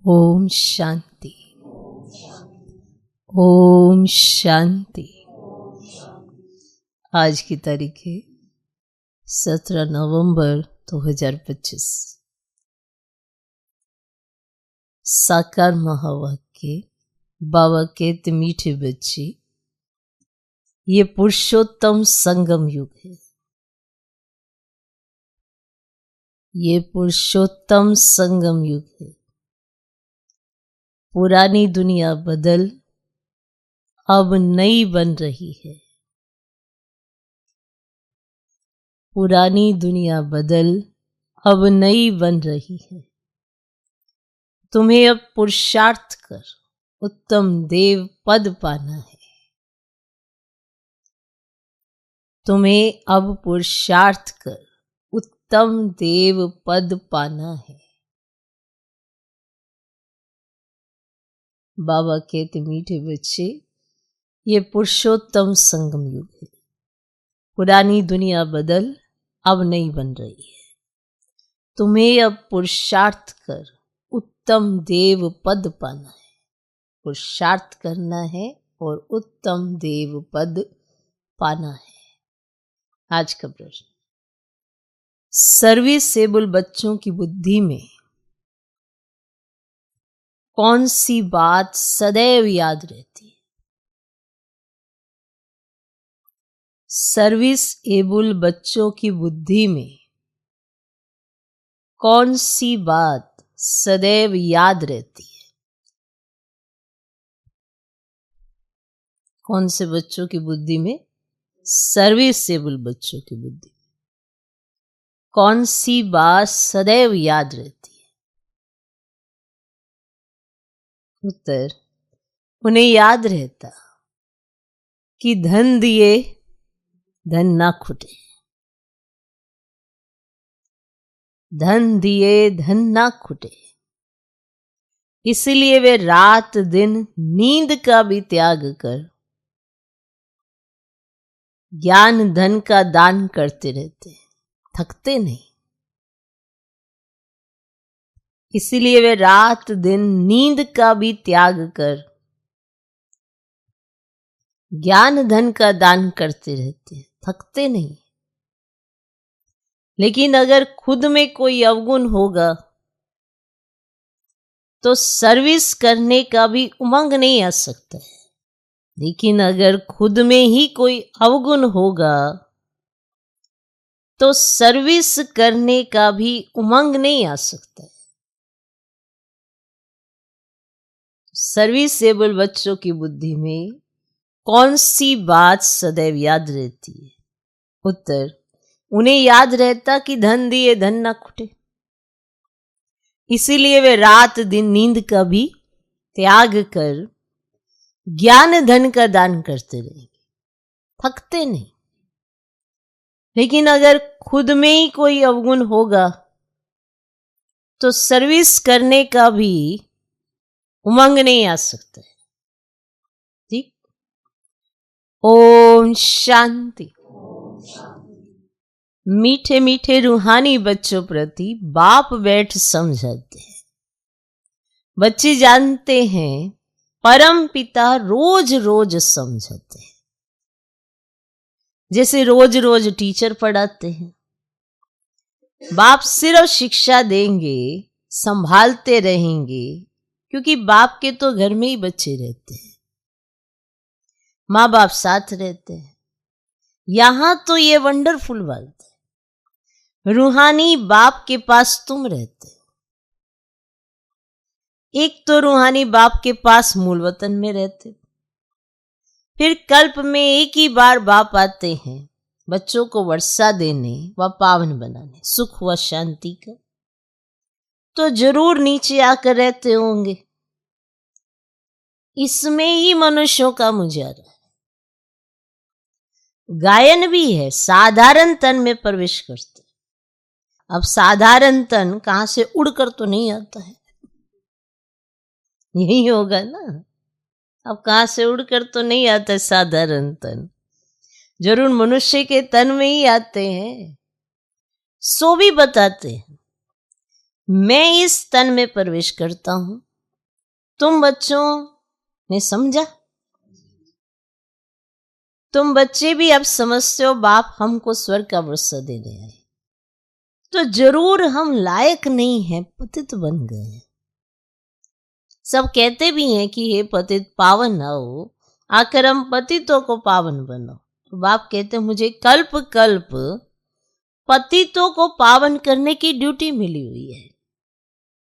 ओम शांति। ओम शांति। आज की तारीख है 17 नवंबर 2025। साकार महावाक्य बाबा कहते मीठे बच्चे, ये पुरुषोत्तम संगम युग है। ये पुरुषोत्तम संगम युग है। पुरानी दुनिया बदल अब नई बन रही है। पुरानी दुनिया बदल अब नई बन रही है। तुम्हें अब पुरुषार्थ कर उत्तम देव पद पाना है। तुम्हें अब पुरुषार्थ कर उत्तम देव पद पाना है। बाबा कहते मीठे बच्चे, ये पुरुषोत्तम संगम युग है। पुरानी दुनिया बदल अब नई बन रही है। तुम्हें अब पुरुषार्थ कर उत्तम देव पद पाना है। पुरुषार्थ करना है और उत्तम देव पद पाना है। आज का प्रश्न, सर्विसेबल बच्चों की बुद्धि में कौन सी बात सदैव याद रहती है? सर्विसेबल बच्चों की बुद्धि में कौन सी बात सदैव याद रहती है? कौन से बच्चों की बुद्धि में? सर्विसेबल बच्चों की बुद्धि में कौन सी बात सदैव याद रहती है? उत्तर, उन्हें याद रहता कि धन दिए धन ना खुटे। धन दिए धन ना खुटे, इसलिए वे रात दिन नींद का भी त्याग कर ज्ञान धन का दान करते रहते हैं, थकते नहीं। इसलिए वे रात दिन नींद का भी त्याग कर ज्ञान धन का दान करते रहते हैं, थकते नहीं। लेकिन अगर खुद में कोई अवगुण होगा तो सर्विस करने का भी उमंग नहीं आ सकता है। लेकिन अगर खुद में ही कोई अवगुण होगा तो सर्विस करने का भी उमंग नहीं आ सकता है। सर्विसेबल बच्चों की बुद्धि में कौन सी बात सदैव याद रहती है? उत्तर, उन्हें याद रहता कि धन दिए धन ना खुटे। इसीलिए वे रात दिन नींद का भी त्याग कर ज्ञान धन का दान करते रहेंगे, थकते नहीं। लेकिन अगर खुद में ही कोई अवगुण होगा तो सर्विस करने का भी उमंग नहीं आ सकता है। ठीक। ओम शांति। मीठे मीठे रूहानी बच्चों प्रति बाप बैठ समझाते हैं। बच्चे जानते हैं परम पिता रोज रोज समझाते हैं, जैसे रोज रोज टीचर पढ़ाते हैं। बाप सिर्फ शिक्षा देंगे, संभालते रहेंगे, क्योंकि बाप के तो घर में ही बच्चे रहते हैं, माँ बाप साथ रहते हैं। यहां तो ये वंडरफुल बात है, रूहानी बाप के पास तुम रहते हो। एक तो रूहानी बाप के पास मूल वतन में रहते, फिर कल्प में एक ही बार बाप आते हैं बच्चों को वर्षा देने व पावन बनाने, सुख व शांति का। तो जरूर नीचे आकर रहते होंगे। इसमें ही मनुष्यों का मुजारा है। गायन भी है, साधारण तन में प्रवेश करते। अब साधारण तन कहां से उड़कर तो नहीं आता है, यही होगा ना। अब कहां से उड़कर तो नहीं आता है साधारण तन, जरूर मनुष्य के तन में ही आते हैं। सो भी बताते हैं, मैं इस तन में प्रवेश करता हूं तुम बच्चों ने समझा? तुम बच्चे भी अब समझते हो बाप हमको स्वर्ग का वर्षा देने आए, तो जरूर हम लायक नहीं हैं, पतित बन गए हैं। सब कहते भी हैं कि हे पतित पावन हो, आकर हम पतितों को पावन बनो। तो बाप कहते हैं मुझे कल्प कल्प पतितों को पावन करने की ड्यूटी मिली हुई है,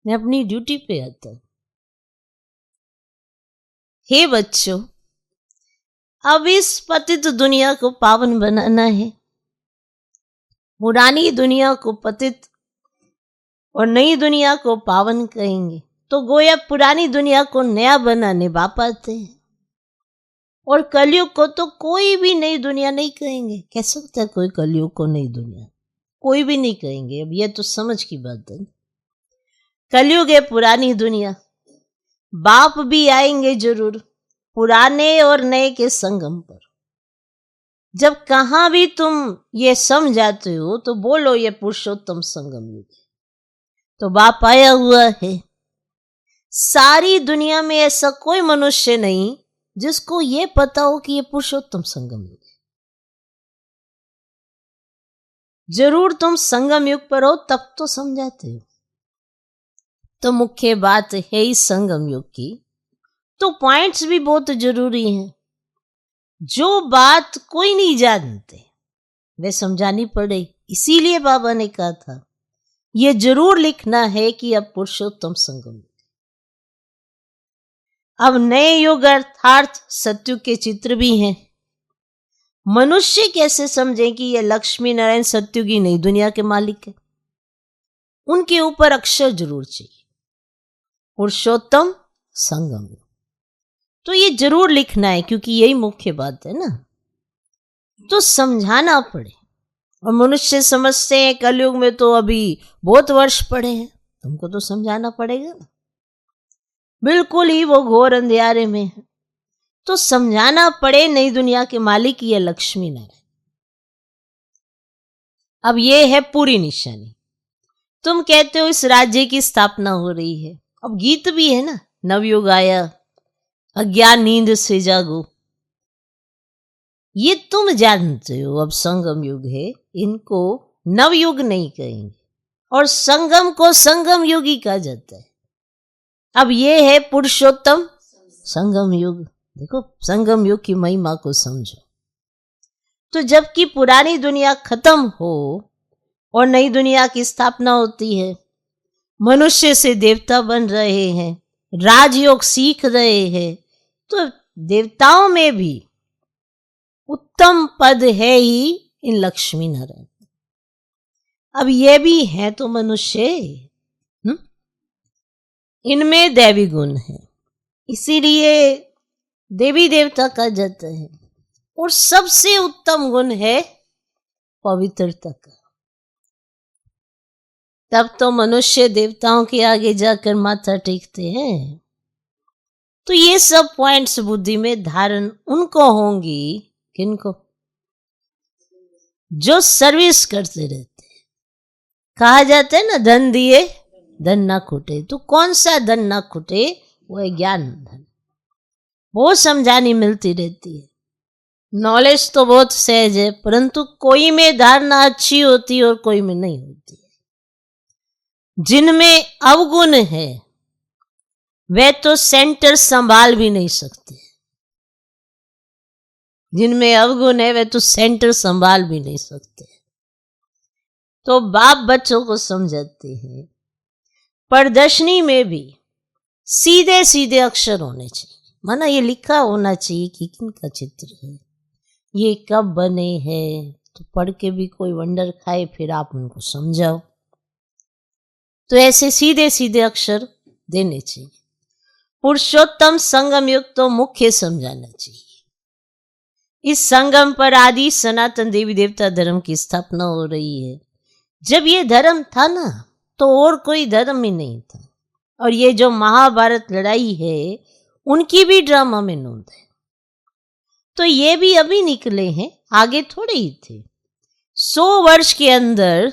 मैं अपनी ड्यूटी पे आता हूं। हे बच्चों, अब इस पतित दुनिया को पावन बनाना है। पुरानी दुनिया को पतित और नई दुनिया को पावन कहेंगे, तो गोया पुरानी दुनिया को नया बनाने बाप आते हैं। और कलयुग को तो कोई भी नई दुनिया नहीं कहेंगे। कह सकता है कोई कलयुग को नई दुनिया? कोई भी नहीं कहेंगे। अब यह तो समझ की बात है। कलयुग है पुरानी दुनिया, बाप भी आएंगे जरूर पुराने और नए के संगम पर। जब कहां भी तुम ये समझाते हो तो बोलो ये पुरुषोत्तम संगम युग है। तो बाप आया हुआ है। सारी दुनिया में ऐसा कोई मनुष्य नहीं जिसको ये पता हो कि ये पुरुषोत्तम संगम युग है। जरूर तुम संगम युग पर हो तब तो समझाते हो। तो मुख्य बात है इस संगम युग की, तो पॉइंट्स भी बहुत जरूरी हैं। जो बात कोई नहीं जानते वे समझानी पड़े। इसीलिए बाबा ने कहा था ये जरूर लिखना है कि अब पुरुषोत्तम संगम युग। अब नए युग अर्थात सत्युग के चित्र भी हैं। मनुष्य कैसे समझे कि ये लक्ष्मी नारायण सत्युगी नई दुनिया के मालिक है? उनके ऊपर अक्षर जरूर चाहिए, पुरुषोत्तम संगम युग। तो ये जरूर लिखना है क्योंकि यही मुख्य बात है ना। तो समझाना पड़े। और मनुष्य समझते हैं कलयुग में तो अभी बहुत वर्ष पड़े हैं, तुमको तो समझाना पड़ेगा ना। बिल्कुल ही वो घोर अंधियारे में है, तो समझाना पड़े नई दुनिया के मालिक ये लक्ष्मी नारायण। अब ये है पूरी निशानी। तुम कहते हो इस राज्य की स्थापना हो रही है। अब गीत भी है ना, नवयुग आया अज्ञान नींद से जागो। ये तुम जानते हो अब संगम युग है, इनको नवयुग नहीं कहेंगे। और संगम को संगम युग ही कहा जाता है। अब ये है पुरुषोत्तम संगम युग। देखो संगम युग की महिमा को समझो। तो जबकि पुरानी दुनिया खत्म हो और नई दुनिया की स्थापना होती है, मनुष्य से देवता बन रहे हैं, राजयोग सीख रहे हैं, तो देवताओं में भी उत्तम पद है ही इन लक्ष्मी नारायण। अब ये भी है तो मनुष्य, इनमें दैवी गुण है, इसीलिए देवी देवता कहा जाता है। और सबसे उत्तम गुण है पवित्रता का। तब तो मनुष्य देवताओं के आगे जाकर माथा टेकते हैं। तो ये सब पॉइंट्स बुद्धि में धारण उनको होंगी, किनको? जो सर्विस करते रहते हैं। कहा जाता है ना धन दिए धन ना खुटे। तो कौन सा धन ना खुटे? वो है ज्ञान धन। वो समझानी मिलती रहती है। नॉलेज तो बहुत सहज है, परंतु कोई में धारणा अच्छी होती है और कोई में नहीं होती है। जिनमें अवगुण है वे तो सेंटर संभाल भी नहीं सकते। जिनमें अवगुण है वे तो सेंटर संभाल भी नहीं सकते। तो बाप बच्चों को समझाते हैं प्रदर्शनी में भी सीधे सीधे अक्षर होने चाहिए। माना ये लिखा होना चाहिए कि किनका चित्र है, ये कब बने हैं, तो पढ़ के भी कोई वंडर खाए, फिर आप उनको समझाओ। तो ऐसे सीधे सीधे अक्षर देने चाहिए। पुरुषोत्तम संगम युग तो मुख्य समझाना चाहिए। इस संगम पर आदि सनातन देवी देवता धर्म की स्थापना हो रही है। जब ये धर्म था ना तो और कोई धर्म ही नहीं था। और ये जो महाभारत लड़ाई है उनकी भी ड्रामा में नोंद है। तो ये भी अभी निकले हैं, आगे थोड़े ही थे। 100 वर्ष के अंदर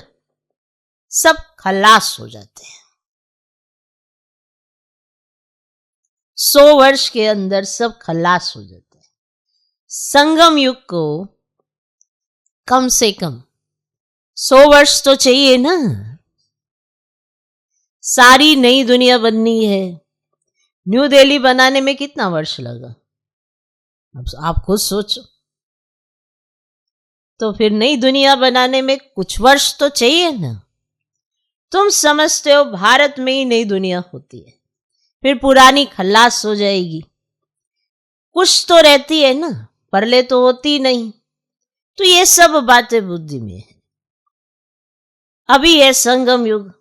सब खलास हो जाते हैं। 100 वर्ष के अंदर सब खलास हो जाता है। संगम युग को कम से कम 100 वर्ष तो चाहिए ना। सारी नई दुनिया बननी है। न्यू दिल्ली बनाने में कितना वर्ष लगा, अब आप खुद सोचो। तो फिर नई दुनिया बनाने में कुछ वर्ष तो चाहिए ना। तुम समझते हो भारत में ही नई दुनिया होती है, फिर पुरानी खल्लास हो जाएगी। कुछ तो रहती है ना, परले तो होती नहीं। तो ये सब बातें बुद्धि में है। अभी है संगम युग।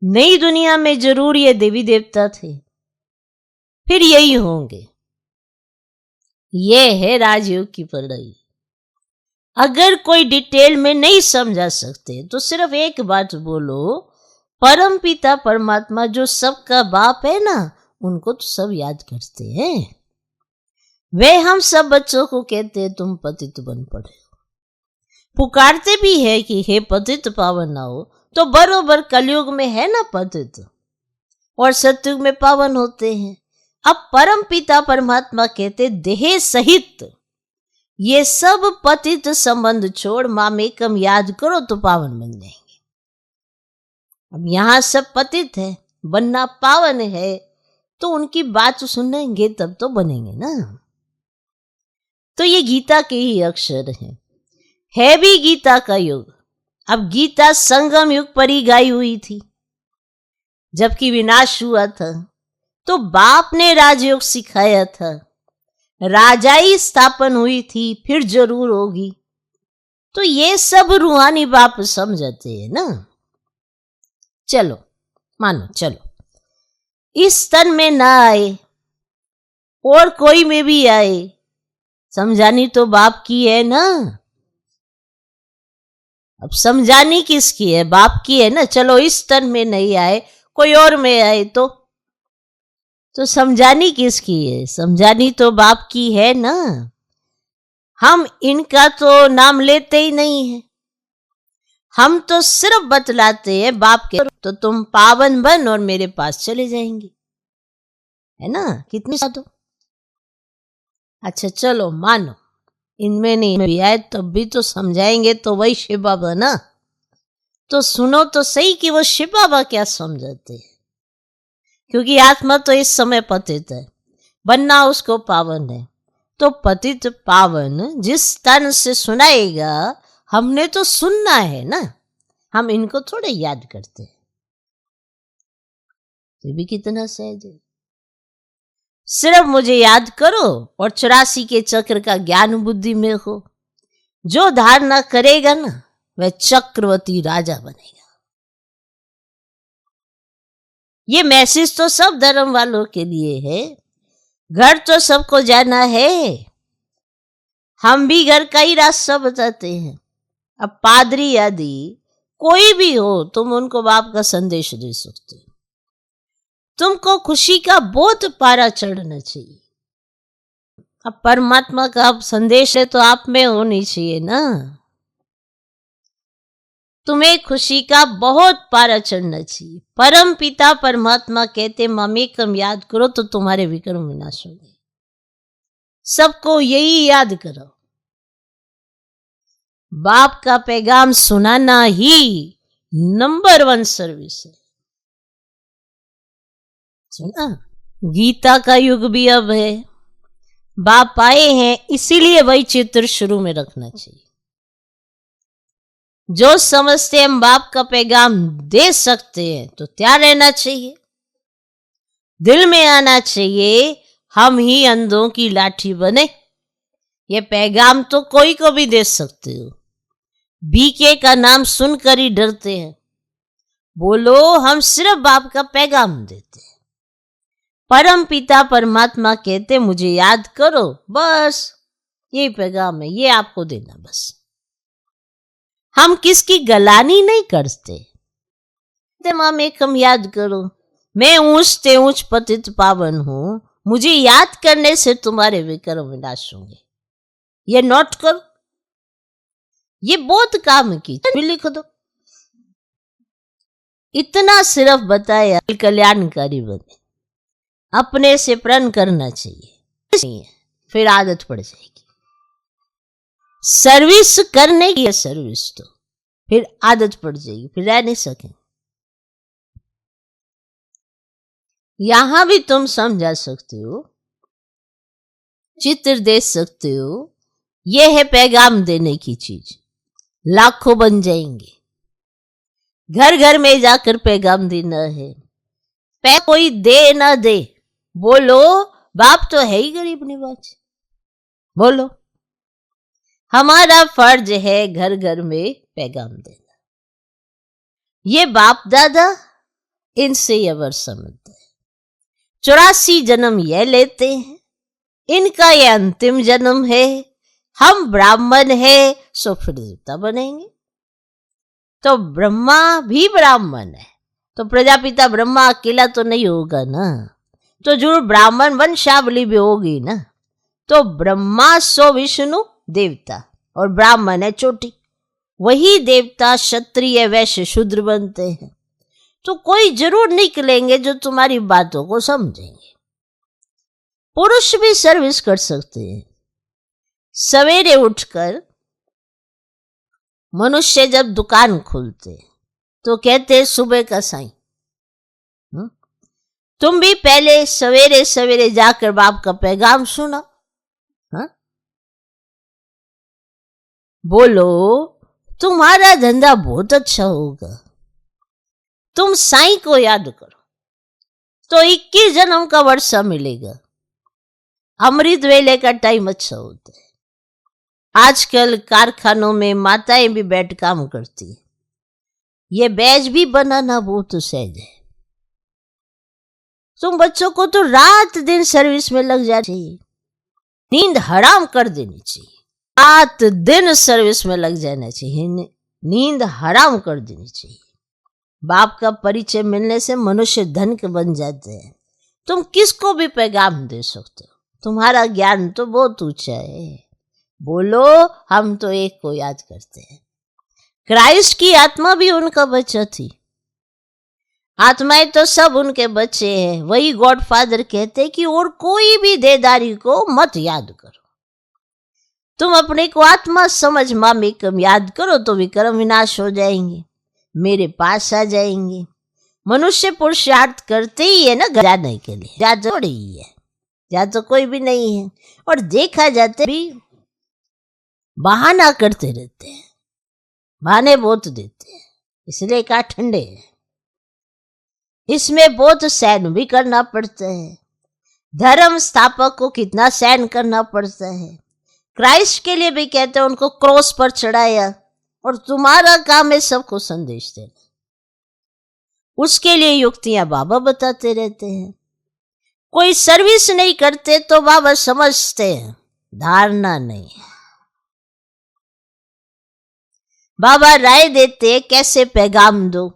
नई दुनिया में जरूर ये देवी देवता थे, फिर यही होंगे। ये है राजयोग की पढ़ाई। अगर कोई डिटेल में नहीं समझा सकते तो सिर्फ एक बात बोलो, परम पिता परमात्मा जो सबका बाप है ना, उनको तो सब याद करते हैं। वे हम सब बच्चों को कहते हैं तुम पतित बन पड़े हो, पुकारते भी है कि हे पतित पावन आओ। तो बरोबर कलयुग में है ना पतित, और सतयुग में पावन होते हैं। अब परम पिता परमात्मा कहते देह सहित ये सब पतित संबंध छोड़ मामेकम याद करो तो पावन बन जाएंगे। अब यहां सब पतित है, बनना पावन है, तो उनकी बात सुनेंगे तब तो बनेंगे ना। तो ये गीता के ही अक्षर हैं। है भी गीता का युग। अब गीता संगम युग पर ही गाई हुई थी, जबकि विनाश हुआ था तो बाप ने राजयोग सिखाया था। राजाई स्थापन हुई थी, फिर जरूर होगी। तो ये सब रूहानी बाप समझते हैं ना। चलो मानो, चलो इस तन में ना आए और कोई में भी आए, समझानी तो बाप की है ना। अब समझानी किसकी है, बाप की है ना। चलो इस तन में नहीं आए, कोई और में आए तो समझानी किसकी है, समझानी तो बाप की है ना। हम इनका तो नाम लेते ही नहीं है, हम तो सिर्फ बतलाते हैं बाप के, तो तुम पावन बन और मेरे पास चले जाएंगे, है ना। कितनी साधु। अच्छा चलो मानो इनमें नहीं भी आए तब भी तो समझाएंगे, तो वही शिव बाबा ना। तो सुनो तो सही कि वो शिव बाबा क्या समझाते हैं, क्योंकि आत्मा तो इस समय पतित है, बनना उसको पावन है। तो पतित पावन जिस तन से सुनाएगा, हमने तो सुनना है ना, हम इनको थोड़े याद करते हैं। ये भी कितना सहज है। सिर्फ मुझे याद करो और 84 के चक्र का ज्ञान बुद्धि में हो। जो धारणा करेगा ना, वह चक्रवर्ती राजा बनेगा। ये मैसेज तो सब धर्म वालों के लिए है। घर तो सबको जाना है, हम भी घर का ही रास्ता बताते हैं। अब पादरी आदि कोई भी हो, तुम उनको बाप का संदेश दे सकते हो। तुमको खुशी का बहुत पारा चढ़ना चाहिए। अब परमात्मा का संदेश है तो आप में होनी चाहिए ना। तुम्हें खुशी का बहुत पारा चढ़ना चाहिए। परम पिता परमात्मा कहते ममेकम याद करो तो तुम्हारे विक्रम विनाश होंगे। सबको यही याद करो। बाप का पैगाम सुनाना ही नंबर 1 सर्विस है। सुना, गीता का युग भी अब है। बाप आए हैं, इसीलिए वही चित्र शुरू में रखना चाहिए। जो समझते हम बाप का पैगाम दे सकते हैं तो तैयार रहना चाहिए। दिल में आना चाहिए हम ही अंधों की लाठी बने। ये पैगाम तो कोई को भी दे सकते हो। बीके का नाम सुनकर ही डरते हैं। बोलो हम सिर्फ बाप का पैगाम देते हैं। परम पिता परमात्मा कहते मुझे याद करो, बस यही पैगाम है, ये आपको देना बस। हम किसकी गलानी नहीं करते। ममेकम याद करो, मैं ऊंच से ऊंच पतित पावन हूं, मुझे याद करने से तुम्हारे विक्रम विनाश होंगे। ये नोट करो, ये बहुत काम की, लिख दो। इतना सिर्फ बताया कल्याणकारी बने। अपने से प्रण करना चाहिए, फिर आदत पड़ जाएगी। सर्विस करने की सर्विस तो फिर आदत पड़ जाएगी, फिर रह नहीं सकेंगे। यहां भी तुम समझा सकते हो, चित्र दे सकते हो। यह है पैगाम देने की चीज। लाखों बन जाएंगे, घर घर में जाकर पैगाम देना है। कोई दे ना दे, बोलो बाप तो है ही गरीब निवाज, बोलो। हमारा फर्ज है घर घर में पैगाम देना। ये बाप दादा इनसे ये वर समझते हैं। 84 जन्म ये लेते हैं, इनका ये अंतिम जन्म है। हम ब्राह्मण है सो फिर देवता बनेंगे। तो ब्रह्मा भी ब्राह्मण है, तो प्रजापिता ब्रह्मा अकेला तो नहीं होगा ना, तो जरूर ब्राह्मण वंशावली भी होगी ना। तो ब्रह्मा सो विष्णु देवता और ब्राह्मण है चोटी, वही देवता क्षत्रिय वैश्य शूद्र बनते हैं। तो कोई जरूर निकलेंगे जो तुम्हारी बातों को समझेंगे। पुरुष भी सर्विस कर सकते हैं। सवेरे उठकर मनुष्य जब दुकान खोलते तो कहते सुबह का साईं। तुम भी पहले सवेरे सवेरे जाकर बाप का पैगाम सुना। बोलो तुम्हारा धंधा बहुत अच्छा होगा। तुम साईं को याद करो तो 21 जन्म का वर्षा मिलेगा। अमृत वेले का टाइम अच्छा होता है। आजकल कारखानों में माताएं भी बैठ काम करती है। ये बैच भी बनाना बहुत सहज है। तुम बच्चों को तो रात दिन सर्विस में लग जाना चाहिए, नींद हराम कर देनी चाहिए। रात दिन सर्विस में लग जाना चाहिए, नींद हराम कर देनी चाहिए। बाप का परिचय मिलने से मनुष्य धन के बन जाते हैं। तुम किसको भी पैगाम दे सकते हो। तुम्हारा ज्ञान तो बहुत ऊंचा है। बोलो हम तो एक को याद करते हैं। क्राइस्ट की आत्मा भी उनका बच्चा थी। आत्माएं तो सब उनके बच्चे हैं। वही गॉड फादर कहते कि और कोई भी देदारी को मत याद करो। तुम अपने को आत्मा समझ मामेकम याद करो तो विक्रम विनाश हो जाएंगे, मेरे पास आ जाएंगे। मनुष्य पुरुषार्थ करते ही है ना जाने के लिए, जा थोड़ी ही है, जा तो कोई भी नहीं है। और देखा जाते भी बहाना करते रहते हैं, बहाने बहुत देते हैं, इसलिए कहा ठंडे है। इसमें बहुत सहन भी करना पड़ता है। धर्म स्थापक को कितना सहन करना पड़ता है। क्राइस्ट के लिए भी कहते हैं उनको क्रॉस पर चढ़ाया, और तुम्हारा काम है सबको संदेश देना। उसके लिए युक्तियां बाबा बताते रहते हैं। कोई सर्विस नहीं करते तो बाबा समझते हैं, धारणा नहीं है। बाबा राय देते हैं कैसे पैगाम दो।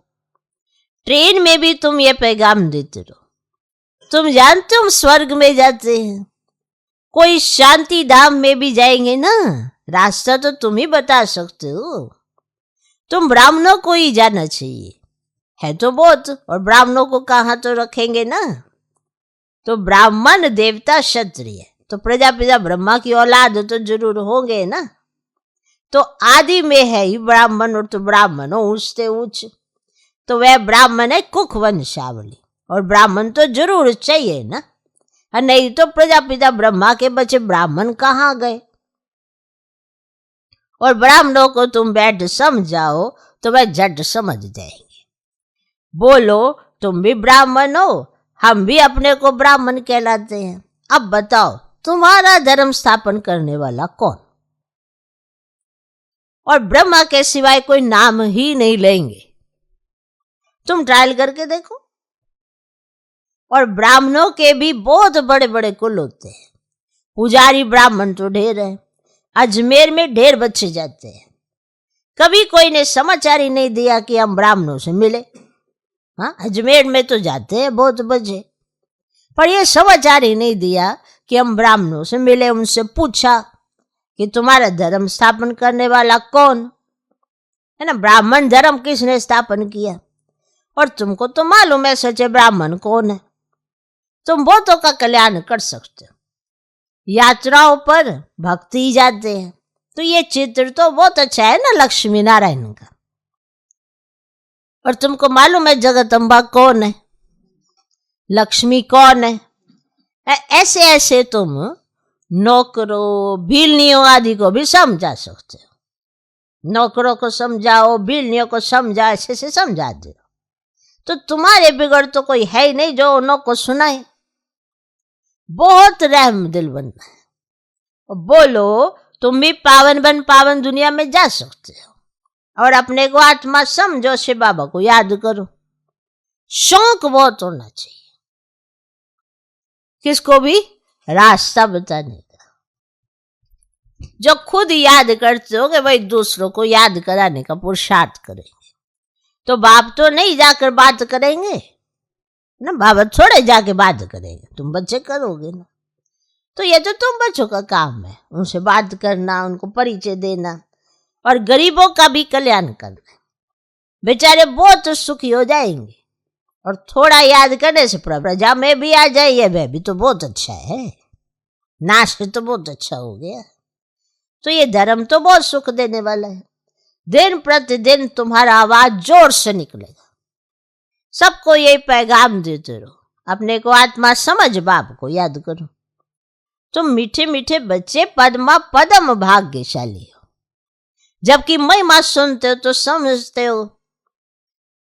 ट्रेन में भी तुम ये पैगाम देते रहो। तुम जानते हो हम स्वर्ग में जाते हैं, कोई शांति धाम में भी जाएंगे ना, रास्ता तो तुम ही बता सकते हो। तुम ब्राह्मणों को ही जाना चाहिए, है तो बहुत, और ब्राह्मणों को कहाँ तो रखेंगे ना। तो ब्राह्मण देवता क्षत्रिय, तो प्रजापिता ब्रह्मा की औलाद तो जरूर होंगे ना। तो आदि में है ही ब्राह्मण, और तो ब्राह्मण हो ऊंचते ऊंच, तो वह ब्राह्मण है कुख वंशावली, और ब्राह्मण तो जरूर चाहिए ना। नहीं तो प्रजापिता ब्रह्मा के बच्चे ब्राह्मण कहाँ गए। और ब्राह्मणों को तुम बैठ समझाओ तो वह झट समझ जाएंगे। बोलो तुम भी ब्राह्मण हो, हम भी अपने को ब्राह्मण कहलाते हैं। अब बताओ तुम्हारा धर्म स्थापन करने वाला कौन। और ब्रह्मा के सिवाय कोई नाम ही नहीं लेंगे। तुम ट्रायल करके देखो। और ब्राह्मणों के भी बहुत बड़े बड़े कुल होते हैं। पुजारी ब्राह्मण तो ढेर है, अजमेर में ढेर बच्चे जाते हैं। कभी कोई ने समाचार ही नहीं दिया कि हम ब्राह्मणों से मिले। हाँ, अजमेर में तो जाते हैं बहुत बच्चे, पर यह समाचार ही नहीं दिया कि हम ब्राह्मणों से मिले, उनसे पूछा कि तुम्हारा धर्म स्थापन करने वाला कौन है ना। ब्राह्मण धर्म किसने स्थापन किया। और तुमको तो मालूम है सच्चे ब्राह्मण कौन है। तुम बहुतों का कल्याण कर सकते हो। यात्राओं पर भक्ति जाते हैं, तो ये चित्र तो बहुत अच्छा है ना लक्ष्मी नारायण का। और तुमको मालूम है जगदम्बा कौन है, लक्ष्मी कौन है? ऐसे ऐसे तुम नौकरों भीलनियों आदि को भी समझा सकते हो। नौकरों को समझाओ, भीलनियों को समझाओ, ऐसे से समझा दो। तो तुम्हारे बिगड़ तो कोई है ही नहीं जो उन्हों को सुनाए। बहुत रहम दिल बनना है। और बोलो तुम भी पावन दुनिया में जा सकते हो और अपने को आत्मा समझो, शिव बाबा को याद करो। शौक बहुत होना चाहिए, किसको भी रास्ता बताने का। जो खुद याद करते हो कि भाई दूसरों को याद कराने का पुरुषार्थ करेंगे, तो बाप तो नहीं जाकर बात करेंगे ना, बाबा थोड़े जाके बात करेंगे, तुम बच्चे करोगे ना। तो ये तो तुम बच्चों का काम है, उनसे बात करना, उनको परिचय देना और गरीबों का भी कल्याण करना। बेचारे बहुत सुखी हो जाएंगे और थोड़ा याद करने से प्रजा में भी आ जाए, ये वह भी तो बहुत अच्छा है, नाश तो बहुत अच्छा हो गया। तो ये धर्म तो बहुत सुख देने वाला है। दिन प्रतिदिन तुम्हारा आवाज जोर से निकलेगा, सबको ये पैगाम देते रहो, अपने को आत्मा समझ, बाप को याद करो। तुम मीठे मीठे बच्चे पद्मा पदम भाग्यशाली हो। जबकि महिमा सुनते हो तो समझते हो,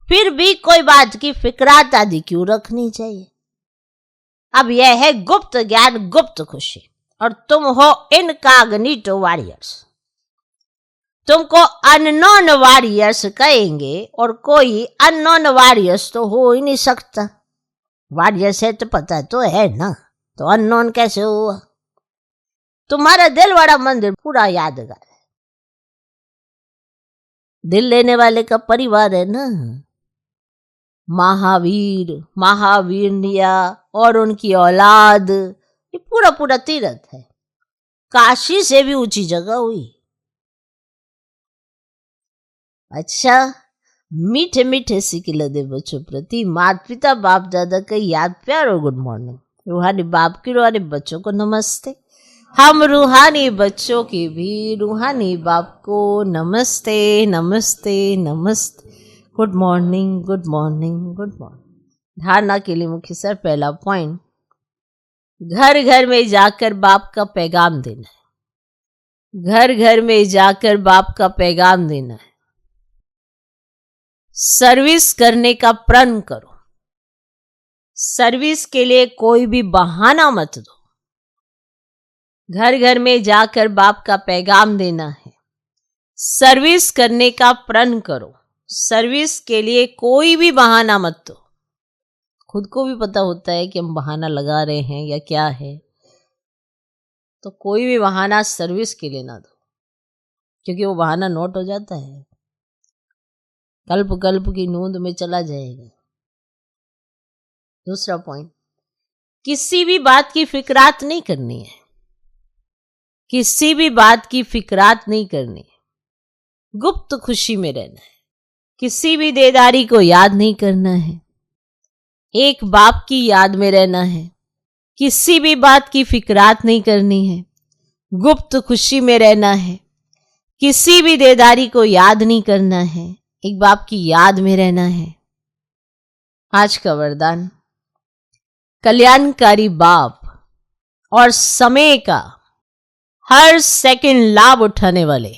फिर भी कोई बात की फिक्रात आदि क्यों रखनी चाहिए। अब यह है गुप्त ज्ञान, गुप्त खुशी, और तुम हो इनकॉग्निटो वॉरियर्स। तुमको अननोन वॉरियर्स कहेंगे और कोई अननोन वॉरियर्स तो हो ही नहीं सकता। वॉरियर्स है तो पता तो है ना, तो अननोन कैसे हुआ। तुम्हारा दिलवाड़ा मंदिर पूरा यादगार है, दिल लेने वाले का परिवार है ना। महावीर, महावीरनिया और उनकी औलाद, ये पूरा पूरा तीर्थ है। काशी से भी ऊंची जगह हुई। अच्छा, मीठे मीठे सिकिल दे बच्चों प्रति माता पिता बाप दादा का याद प्यार और गुड मॉर्निंग। रूहानी बाप की रूहानी बच्चों को नमस्ते। हम रूहानी बच्चों की भी रूहानी बाप को नमस्ते नमस्ते नमस्ते। Good morning good morning good morning. धारणा के लिए मुख्य सर पहला पॉइंट, घर घर में जाकर बाप का पैगाम देना है। घर घर में जाकर बाप का पैगाम देना है। सर्विस करने का प्रण करो। सर्विस के लिए कोई भी बहाना मत दो। घर घर में जाकर बाप का पैगाम देना है। सर्विस करने का प्रण करो। सर्विस के लिए कोई भी बहाना मत दो। खुद को भी पता होता है कि हम बहाना लगा रहे हैं या क्या है, तो कोई भी बहाना सर्विस के लिए ना दो, क्योंकि वो बहाना नोट हो जाता है, कल्प कल्प की नींद में चला जाएगा। दूसरा पॉइंट, किसी भी बात की फिक्रात नहीं करनी है। किसी भी बात की फिक्रात नहीं करनी है। गुप्त खुशी में रहना है। किसी भी देदारी को याद नहीं करना है। एक बाप की याद में रहना है। किसी भी बात की फिक्रात नहीं करनी है। गुप्त खुशी में रहना है। किसी भी देदारी को याद नहीं करना है। एक बाप की याद में रहना है। आज का वरदान, कल्याणकारी बाप और समय का हर सेकंड लाभ उठाने वाले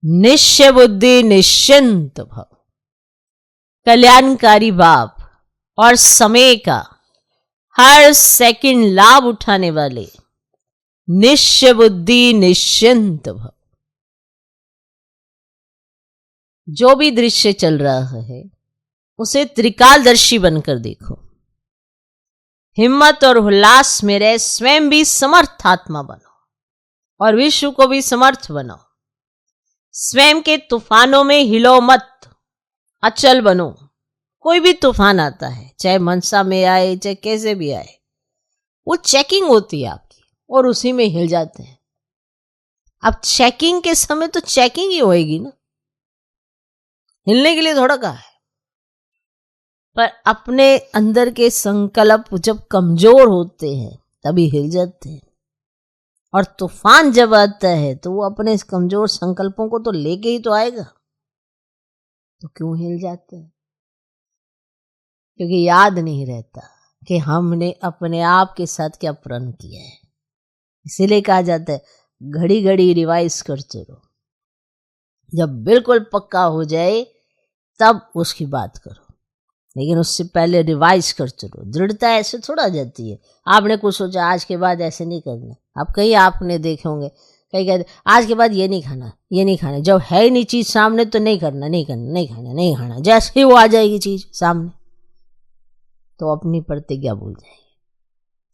निश्चय बुद्धि निश्चिंत भव। कल्याणकारी बाप और समय का हर सेकंड लाभ उठाने वाले निश्चय बुद्धि निश्चिंत भव। जो भी दृश्य चल रहा है उसे त्रिकालदर्शी बनकर देखो। हिम्मत और उल्लास में रह स्वयं भी समर्थ आत्मा बनो और विश्व को भी समर्थ बनाओ। स्वयं के तूफानों में हिलो मत, अचल बनो। कोई भी तूफान आता है, चाहे मनसा में आए चाहे कैसे भी आए, वो चेकिंग होती है आपकी और उसी में हिल जाते हैं। अब चेकिंग के समय तो चेकिंग ही होएगी ना, हिलने के लिए थोड़ा कहा है। पर अपने अंदर के संकल्प जब कमजोर होते हैं तभी हिल जाते हैं, और तूफान जब आता है तो वो अपने इस कमजोर संकल्पों को तो लेके ही तो आएगा, तो क्यों हिल जाते हैं? क्योंकि याद नहीं रहता कि हमने अपने आप के साथ क्या प्रण किया है। इसीलिए कहा जाता है घड़ी घड़ी रिवाइज करते रहो, जब बिल्कुल पक्का हो जाए तब उसकी बात करो, लेकिन उससे पहले रिवाइज करते रहो। दृढ़ता ऐसे थोड़ा जाती है। आपने कुछ सोचा आज के बाद ऐसे नहीं करना, आप कहीं आपने देखे होंगे कहीं कहते आज के बाद ये नहीं खाना, ये नहीं खाना, जब है ही नहीं चीज सामने तो नहीं करना, नहीं करना, नहीं खाना, नहीं खाना। जैसे ही वो आ जाएगी चीज सामने तो अपनी प्रतिज्ञा भूल जाएंगे,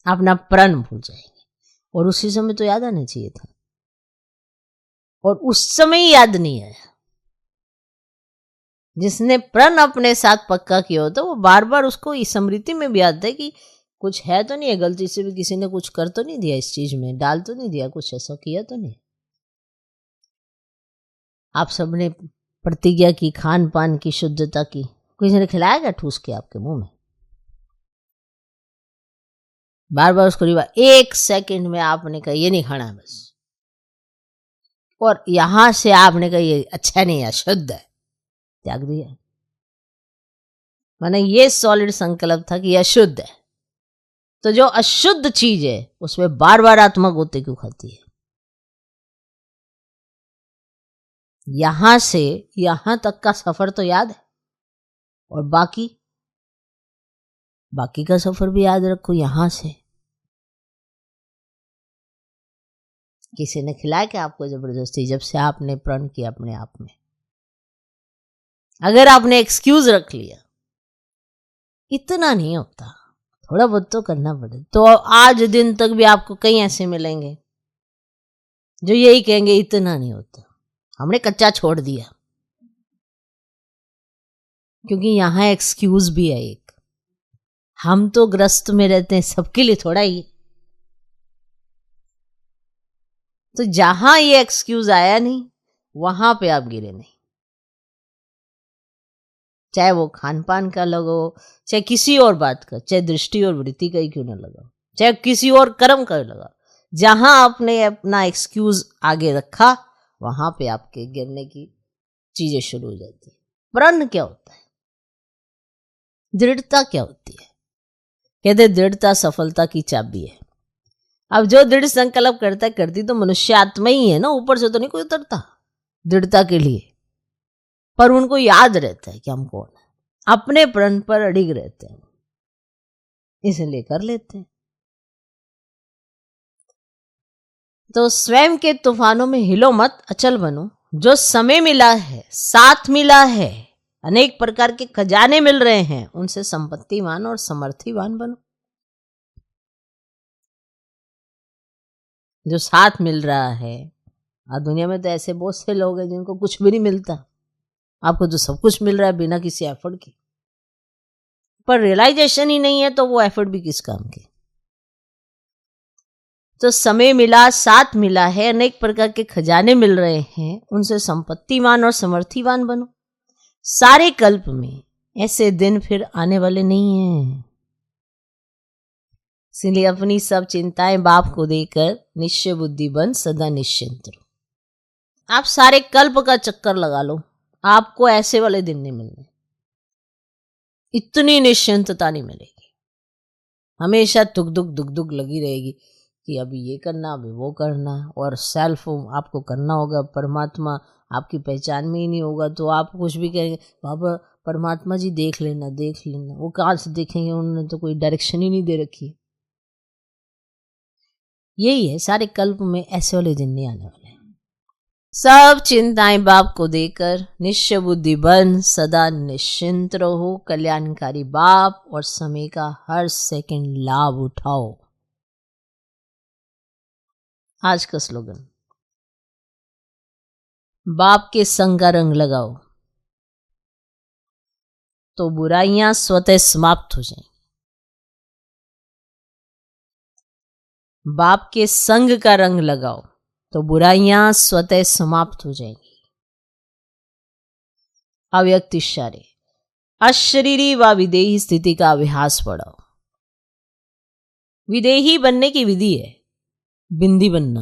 अपना प्रण भूल जाएंगे, और उसी समय तो याद आना चाहिए था, और उस समय ही याद नहीं आया। जिसने प्रण अपने साथ पक्का किया होता वो बार बार उसको इस स्मृति में भी आता है कि कुछ है तो नहीं है, गलती से भी किसी ने कुछ कर तो नहीं दिया, इस चीज में डाल तो नहीं दिया, कुछ ऐसा किया तो नहीं। आप सबने प्रतिज्ञा की खान पान की, शुद्धता की, किसी ने खिलाया क्या ठूस के आपके मुंह में? बार बार उसको एक सेकंड में आपने कहा ये नहीं खाना बस, और यहां से आपने कहा ये अच्छा नहीं है, अशुद्ध है, त्याग दिया। माने ये सॉलिड संकल्प था कि ये अशुद्ध है, तो जो अशुद्ध चीज है उसमें बार बार आत्मा गोते क्यों खाती है? यहां से यहां तक का सफर तो याद है, और बाकी का सफर भी याद रखो। यहां से किसी ने खिलाया क्या आपको जबरदस्ती, जब से आपने प्रण किया अपने आप में? अगर आपने एक्सक्यूज रख लिया, इतना नहीं होता, थोड़ा बहुत तो करना पड़े। तो आज दिन तक भी आपको कई ऐसे मिलेंगे जो यही कहेंगे इतना नहीं होता, हमने कच्चा छोड़ दिया। क्योंकि यहां एक्सक्यूज भी है एक, हम तो ग्रस्त में रहते हैं, सबके लिए थोड़ा ही। तो जहां ये एक्सक्यूज आया नहीं वहां पे आप गिरे नहीं, चाहे वो खान पान का लगो, चाहे किसी और बात का, चाहे दृष्टि और वृत्ति का ही क्यों ना लगा, चाहे किसी और कर्म का लगा, जहां आपने अपना एक्सक्यूज आगे रखा वहां पे आपके गिरने की चीजें शुरू हो जाती है। प्रण क्या होता है? दृढ़ता क्या होती है? कहते दृढ़ता सफलता की चाबी है। अब जो दृढ़ संकल्प करता है, करती तो मनुष्य आत्मा ही है ना, ऊपर से तो नहीं कोई उतरता दृढ़ता के लिए, पर उनको याद रहता है कि हम कौन है, अपने प्रण पर अड़िग रहते हैं, इसलिए कर लेते हैं। तो स्वयं के तूफानों में हिलो मत, अचल बनो। जो समय मिला है, साथ मिला है, अनेक प्रकार के खजाने मिल रहे हैं, उनसे संपत्तिवान और समर्थिवान बनो। जो साथ मिल रहा है, आज दुनिया में तो ऐसे बहुत से लोग हैं जिनको कुछ भी नहीं मिलता, आपको तो सब कुछ मिल रहा है बिना किसी एफर्ट के, पर रियलाइजेशन ही नहीं है तो वो एफर्ट भी किस काम के। तो समय मिला, साथ मिला है, अनेक प्रकार के खजाने मिल रहे हैं, उनसे संपत्तिवान और समर्थिवान बनो। सारे कल्प में ऐसे दिन फिर आने वाले नहीं हैं, इसलिए अपनी सब चिंताएं बाप को देकर निश्चय बुद्धि बन सदा निश्चिंत रहो। आप सारे कल्प का चक्कर लगा लो, आपको ऐसे वाले दिन नहीं मिलने, इतनी निश्चिंतता नहीं मिलेगी। हमेशा दुख दुख लगी रहेगी कि अभी ये करना, अभी वो करना, और सेल्फ आपको करना होगा, परमात्मा आपकी पहचान में ही नहीं होगा तो आप कुछ भी कहेंगे बाबा परमात्मा जी देख लेना, वो कहाँ से देखेंगे, उन्होंने तो कोई डायरेक्शन ही नहीं दे रखी। यही है, सारे कल्प में ऐसे वाले दिन नहीं आने वाले। सब चिंताएं बाप को देकर निश्चय बुद्धि बन सदा निश्चिंत रहो। कल्याणकारी बाप और समय का हर सेकंड लाभ उठाओ। आज का स्लोगन, बाप के संग का रंग लगाओ तो बुराइयां स्वतः समाप्त हो जाएंगी। बाप के संग का रंग लगाओ तो बुराइयां स्वतः समाप्त हो जाएंगी। अव्यक्त इशारे, अशरीरी व विदेही स्थिति का अभ्यास बढ़ाओ। विदेही बनने की विधि है बिंदी बनना,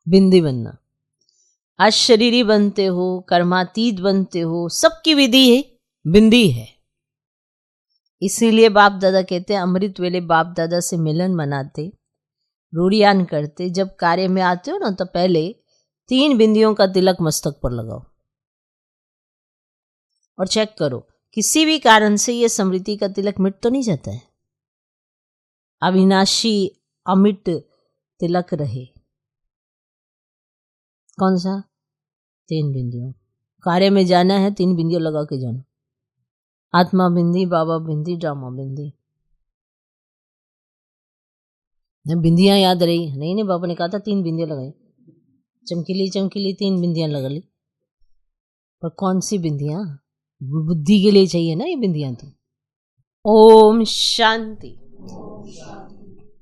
बिंदी बनना। अशरीरी बनते हो, कर्मातीत बनते हो, सबकी विधि है बिंदी है। इसीलिए बाप दादा कहते हैं अमृत वेले बाप दादा से मिलन मनाते, रूढ़ियान करते। जब कार्य में आते हो ना तो पहले 3 बिंदियों का तिलक मस्तक पर लगाओ और चेक करो किसी भी कारण से ये स्मृति का तिलक मिट तो नहीं जाता है। अविनाशी अमिट तिलक रहे। कौन सा? 3 बिंदियों। कार्य में जाना है 3 बिंदियों लगा के जाना। आत्मा बिंदी, बाबा बिंदी, ड्रामा बिंदी। बिंदियां याद रही? नहीं, बाबा ने कहा था 3 बिंदियां लगाई। चमकीली चमकीली 3 बिंदियां लगा ली, पर कौन सी बिंदियां? बुद्धि के लिए चाहिए ना ये बिंदियां तो। ओम शांति।